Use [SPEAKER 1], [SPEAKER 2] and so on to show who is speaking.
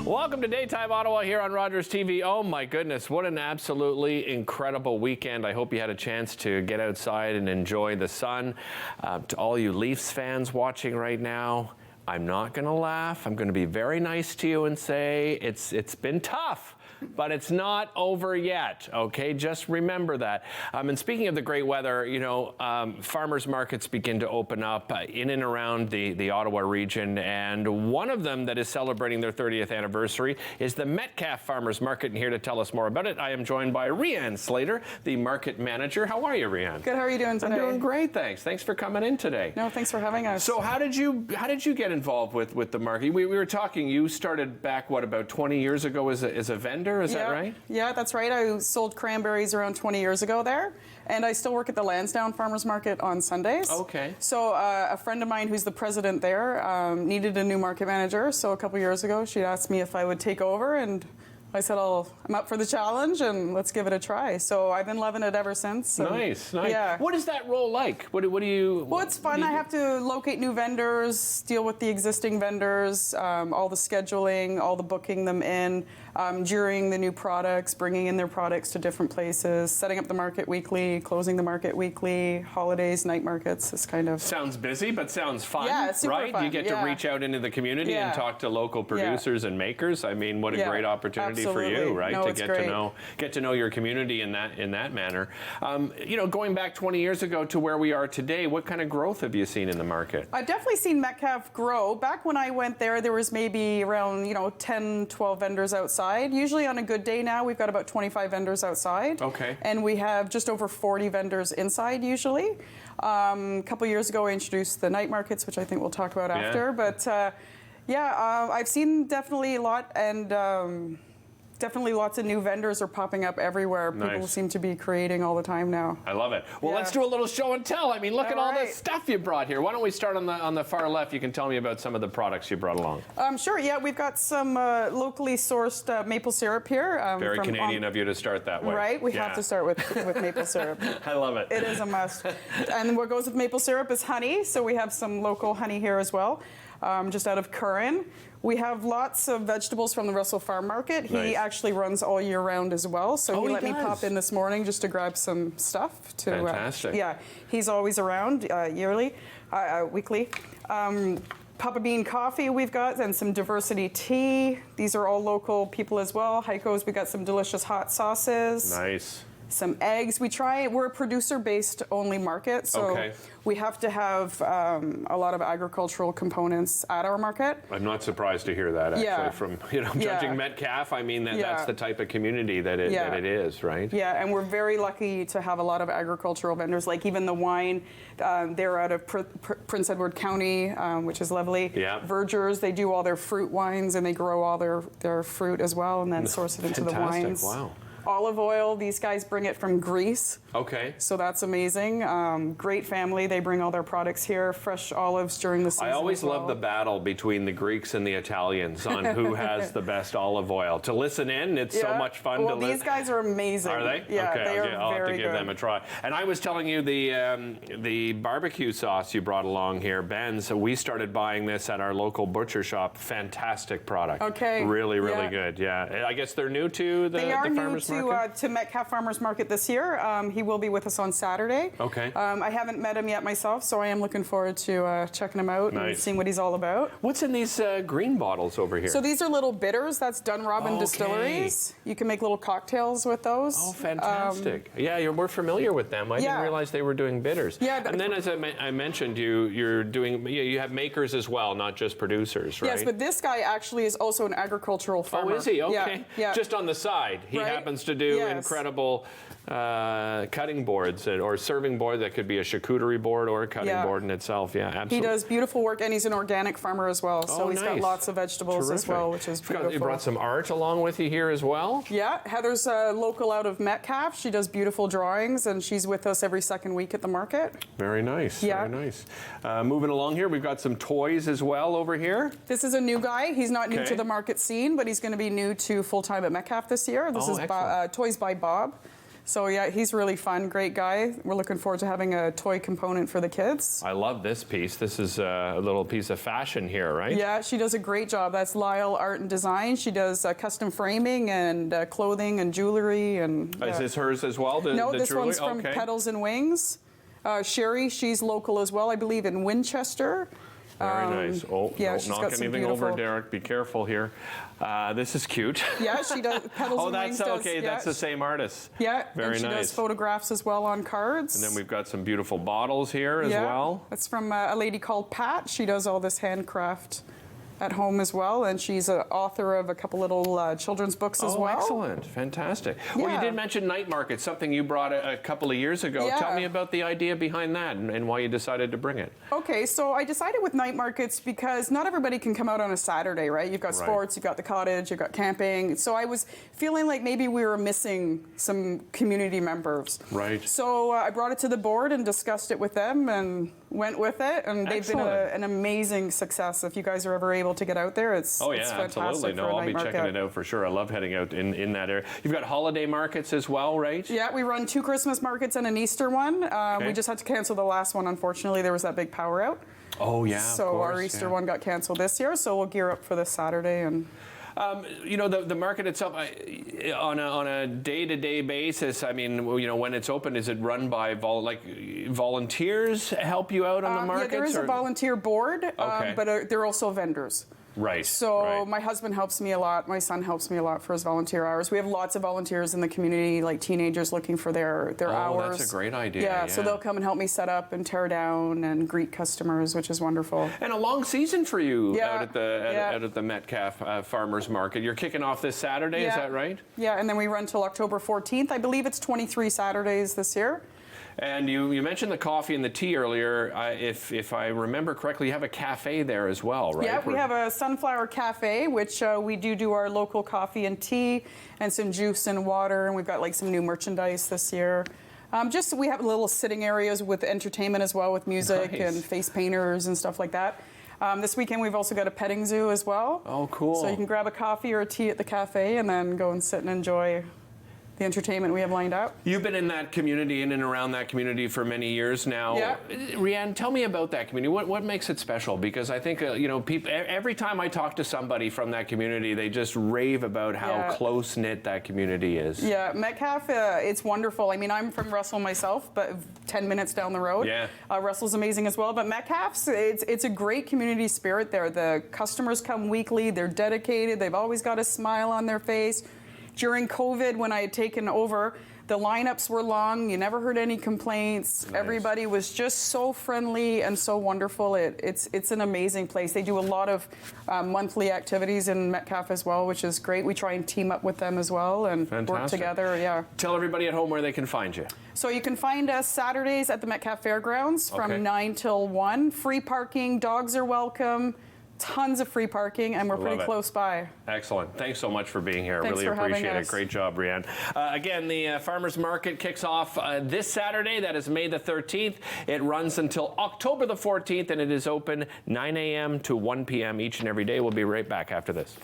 [SPEAKER 1] Welcome to Daytime Ottawa here on Rogers TV. Oh my goodness, what an absolutely incredible weekend. I hope you had a chance to get outside and enjoy the sun. To all you Leafs fans watching right now, I'm not going to laugh. I'm going to be very nice to you and say it's been tough. But it's not over yet, okay? Just remember that. And speaking of the great weather, you know, farmers markets begin to open up in and around the Ottawa region, and one of them that is celebrating their 30th anniversary is the Metcalfe Farmers Market, and here to tell us more about it, I am joined by Reeann Slater, the market manager. How are you, Reeann?
[SPEAKER 2] Good, how are you doing today?
[SPEAKER 1] I'm doing great, thanks. Thanks for coming in today.
[SPEAKER 2] No, thanks for having us.
[SPEAKER 1] So how did you get involved with the market? We were talking, you started back, what, about 20 years ago as a vendor? Is that right?
[SPEAKER 2] Yeah, that's right. I sold cranberries around 20 years ago there, and I still work at the Lansdowne Farmers Market on Sundays.
[SPEAKER 1] Okay.
[SPEAKER 2] So a friend of mine who's the president there needed a new market manager, so a couple years ago she asked me if I would take over, and I said, I'm up for the challenge and let's give it a try. So I've been loving it ever since.
[SPEAKER 1] Nice.
[SPEAKER 2] Yeah.
[SPEAKER 1] What is that role like? What do you...
[SPEAKER 2] Well, it's fun. I have to locate new vendors, deal with the existing vendors, all the scheduling, all the booking them in, during the new products, bringing in their products to different places, setting up the market weekly, closing the market weekly, holidays, night markets. This kind of...
[SPEAKER 1] Sounds busy, but sounds fun,
[SPEAKER 2] yeah, it's super
[SPEAKER 1] right?
[SPEAKER 2] fun.
[SPEAKER 1] You get to reach out into the community and talk to local producers and makers. I mean, what a great opportunity for you, right?
[SPEAKER 2] No,
[SPEAKER 1] to get to know your community in that manner. You know, going back 20 years ago to where we are today, what kind of growth have you seen in the market?
[SPEAKER 2] I've definitely seen Metcalfe grow. Back when I went there was maybe around 10, 12 vendors outside. Usually on a good day now, we've got about 25 vendors outside.
[SPEAKER 1] Okay.
[SPEAKER 2] And we have just over 40 vendors inside usually. A couple years ago, I introduced the night markets, which I think we'll talk about after. But I've seen definitely a lot, and definitely lots of new vendors are popping up everywhere. People seem to be creating all the time now.
[SPEAKER 1] I love it. Well, let's do a little show and tell. I mean, look at all the stuff you brought here. Why don't we start on the far left? You can tell me about some of the products you brought along.
[SPEAKER 2] Sure, yeah. We've got some locally sourced maple syrup here.
[SPEAKER 1] Very Canadian of you to start that way.
[SPEAKER 2] Right, we have to start with maple syrup.
[SPEAKER 1] I love it.
[SPEAKER 2] It is a must. And what goes with maple syrup is honey, so we have some local honey here as well, just out of Curran. We have lots of vegetables from the Russell Farm Market. He actually runs all year round as well, so he let me pop in this morning just to grab some stuff.
[SPEAKER 1] Fantastic.
[SPEAKER 2] Yeah, he's always around weekly. Papa Bean coffee we've got, and some Diversity tea. These are all local people as well. Heiko's, we got some delicious hot sauces.
[SPEAKER 1] Nice.
[SPEAKER 2] Some eggs. We're a producer-based only market, so we have to have a lot of agricultural components at our market.
[SPEAKER 1] I'm not surprised to hear that, actually, from judging Metcalfe. I mean, that's the type of community that it is, right?
[SPEAKER 2] Yeah, and we're very lucky to have a lot of agricultural vendors, like even the wine. They're out of Prince Edward County, which is lovely. Yeah. Vergers, they do all their fruit wines, and they grow all their fruit as well, and then source it into the wines.
[SPEAKER 1] Wow.
[SPEAKER 2] Olive oil, these guys bring it from Greece.
[SPEAKER 1] Okay.
[SPEAKER 2] So that's amazing. Great family. They bring all their products here, fresh olives during the season.
[SPEAKER 1] I always love the battle between the Greeks and the Italians on who has the best olive oil. To listen in, it's so much fun to listen.
[SPEAKER 2] Well, these guys are amazing.
[SPEAKER 1] Are they?
[SPEAKER 2] Yeah,
[SPEAKER 1] okay,
[SPEAKER 2] they are
[SPEAKER 1] I'll have to
[SPEAKER 2] very
[SPEAKER 1] give them a try. And I was telling you the barbecue sauce you brought along here, Ben's. We started buying this at our local butcher shop. Fantastic product.
[SPEAKER 2] Okay.
[SPEAKER 1] Really, really good. Yeah. I guess they're new to the farmers market.
[SPEAKER 2] To Metcalfe Farmers Market this year. He will be with us on Saturday.
[SPEAKER 1] Okay.
[SPEAKER 2] I haven't met him yet myself, so I am looking forward to checking him out and seeing what he's all about.
[SPEAKER 1] What's in these green bottles over here?
[SPEAKER 2] So these are little bitters. That's Dunrobin Distilleries. You can make little cocktails with those.
[SPEAKER 1] Oh, fantastic. we're familiar with them. I didn't realize they were doing bitters.
[SPEAKER 2] Yeah.
[SPEAKER 1] And then, as I mentioned, you have makers as well, not just producers, right?
[SPEAKER 2] Yes, but this guy actually is also an agricultural farmer.
[SPEAKER 1] Oh, is he? Okay.
[SPEAKER 2] Yeah.
[SPEAKER 1] Just on the side. He happens to do incredible cutting boards or serving board. That could be a charcuterie board or a cutting board in itself. Yeah, absolutely.
[SPEAKER 2] He does beautiful work, and he's an organic farmer as well. So he's got lots of vegetables as well, which is beautiful.
[SPEAKER 1] You brought some art along with you here as well?
[SPEAKER 2] Yeah, Heather's local out of Metcalfe. She does beautiful drawings, and she's with us every second week at the market.
[SPEAKER 1] Very nice.
[SPEAKER 2] Yeah.
[SPEAKER 1] Very nice. Moving along here, we've got some toys as well over here.
[SPEAKER 2] This is a new guy. He's not new to the market scene, but he's going to be new to full-time at Metcalfe this year. This is Toys by Bob. So yeah, he's really fun, great guy. We're looking forward to having a toy component for the kids.
[SPEAKER 1] I love this piece. This is a little piece of fashion here, right?
[SPEAKER 2] Yeah, she does a great job. That's Lyle Art and Design. She does custom framing and clothing and jewelry. And
[SPEAKER 1] Is this hers as well?
[SPEAKER 2] no,
[SPEAKER 1] the
[SPEAKER 2] this
[SPEAKER 1] jewelry?
[SPEAKER 2] one's from
[SPEAKER 1] Okay.
[SPEAKER 2] Petals and Wings. Sherry, she's local as well, I believe, in Winchester.
[SPEAKER 1] Very nice. Oh,
[SPEAKER 2] yeah,
[SPEAKER 1] don't
[SPEAKER 2] she's
[SPEAKER 1] knock
[SPEAKER 2] got some
[SPEAKER 1] anything over,
[SPEAKER 2] beautiful-
[SPEAKER 1] Derek. Be careful here. This is cute.
[SPEAKER 2] Yeah, she does. Petals
[SPEAKER 1] Oh,
[SPEAKER 2] and Wings
[SPEAKER 1] that's
[SPEAKER 2] does,
[SPEAKER 1] okay.
[SPEAKER 2] yeah.
[SPEAKER 1] That's the same artist.
[SPEAKER 2] Yeah,
[SPEAKER 1] Very
[SPEAKER 2] and she
[SPEAKER 1] nice.
[SPEAKER 2] does photographs as well on cards.
[SPEAKER 1] And then we've got some beautiful bottles here as
[SPEAKER 2] yeah,
[SPEAKER 1] well.
[SPEAKER 2] That's from a lady called Pat. She does all this handcraft at home as well, and she's an author of a couple little children's books as well.
[SPEAKER 1] Excellent. Fantastic. Well, you
[SPEAKER 2] Yeah.
[SPEAKER 1] did mention night market, something you brought a couple of years ago.
[SPEAKER 2] Yeah.
[SPEAKER 1] Tell me about the idea behind that and why you decided to bring it.
[SPEAKER 2] Okay, so I decided with night markets because not everybody can come out on a Saturday, right? You've got
[SPEAKER 1] Right.
[SPEAKER 2] sports, you've got the cottage, you've got camping. So I was feeling like maybe we were missing some community members.
[SPEAKER 1] Right.
[SPEAKER 2] So I brought it to the board and discussed it with them and went with it. And they've been
[SPEAKER 1] Excellent.
[SPEAKER 2] an amazing success. If you guys are ever able to get out there, it's
[SPEAKER 1] Oh, yeah,
[SPEAKER 2] fantastic
[SPEAKER 1] absolutely.
[SPEAKER 2] for
[SPEAKER 1] No,
[SPEAKER 2] a
[SPEAKER 1] I'll
[SPEAKER 2] night
[SPEAKER 1] be
[SPEAKER 2] market.
[SPEAKER 1] checking it out for sure. I love heading out in that area. You've got holiday markets as well, right?
[SPEAKER 2] Yeah, we run 2 Christmas markets and an Easter one.
[SPEAKER 1] Okay.
[SPEAKER 2] We just had to cancel the last one, unfortunately. There was that big power out.
[SPEAKER 1] Oh, yeah.
[SPEAKER 2] So
[SPEAKER 1] of course,
[SPEAKER 2] our Easter
[SPEAKER 1] yeah.
[SPEAKER 2] one got canceled this year, so we'll gear up for this Saturday. And
[SPEAKER 1] You know, the market itself, on a day-to-day basis, I mean, you know, when it's open, is it run by volunteers help you out on the markets?
[SPEAKER 2] yeah, there is a volunteer board,
[SPEAKER 1] Okay.
[SPEAKER 2] but they're also vendors.
[SPEAKER 1] Right.
[SPEAKER 2] So
[SPEAKER 1] right.
[SPEAKER 2] my husband helps me a lot. My son helps me a lot for his volunteer hours. We have lots of volunteers in the community, like teenagers looking for their hours.
[SPEAKER 1] Oh, that's a great idea.
[SPEAKER 2] Yeah, so they'll come and help me set up and tear down and greet customers, which is wonderful.
[SPEAKER 1] And a long season for you
[SPEAKER 2] Yeah,
[SPEAKER 1] out at the
[SPEAKER 2] yeah.
[SPEAKER 1] out at the Metcalfe Farmers Market. You're kicking off this Saturday, is
[SPEAKER 2] Yeah.
[SPEAKER 1] that right?
[SPEAKER 2] Yeah, and then we run till October 14th. I believe it's 23 Saturdays this year.
[SPEAKER 1] And you mentioned the coffee and the tea earlier. If I remember correctly, you have a cafe there as well, right?
[SPEAKER 2] Yeah, we have a Sunflower Cafe, which we do our local coffee and tea and some juice and water, and we've got like some new merchandise this year. We have little sitting areas with entertainment as well, with music
[SPEAKER 1] Nice.
[SPEAKER 2] and face painters and stuff like that. This weekend we've also got a petting zoo as well.
[SPEAKER 1] Oh, cool.
[SPEAKER 2] So you can grab a coffee or a tea at the cafe and then go and sit and enjoy the entertainment we have lined up.
[SPEAKER 1] You've been in that community, in and around that community for many years now.
[SPEAKER 2] Yeah.
[SPEAKER 1] Reeann, tell me about that community. What makes it special? Because I think, you know, people, every time I talk to somebody from that community, they just rave about how
[SPEAKER 2] Yeah.
[SPEAKER 1] close-knit that community is.
[SPEAKER 2] Yeah, Metcalfe, it's wonderful. I mean, I'm from Russell myself, but 10 minutes down the road.
[SPEAKER 1] Yeah.
[SPEAKER 2] Russell's amazing as well, but Metcalfe's, it's a great community spirit there. The customers come weekly, they're dedicated, they've always got a smile on their face. During COVID, when I had taken over, the lineups were long. You never heard any complaints.
[SPEAKER 1] Nice.
[SPEAKER 2] Everybody was just so friendly and so wonderful. It's an amazing place. They do a lot of monthly activities in Metcalfe as well, which is great. We try and team up with them as well and work
[SPEAKER 1] Fantastic.
[SPEAKER 2] together. Yeah.
[SPEAKER 1] Tell everybody at home where they can find you.
[SPEAKER 2] So you can find us Saturdays at the Metcalfe Fairgrounds
[SPEAKER 1] Okay.
[SPEAKER 2] from 9 till 1. Free parking. Dogs are welcome. Tons of free parking, and we're pretty
[SPEAKER 1] Love it.
[SPEAKER 2] close by.
[SPEAKER 1] Excellent. Thanks so much for being here.
[SPEAKER 2] Thanks
[SPEAKER 1] Really
[SPEAKER 2] for having
[SPEAKER 1] appreciate it.
[SPEAKER 2] us.
[SPEAKER 1] Great job, Reeann. Again, the Farmers Market kicks off this Saturday. That is May the 13th. It runs until October the 14th, and it is open 9 a.m. to 1 p.m. each and every day. We'll be right back after this.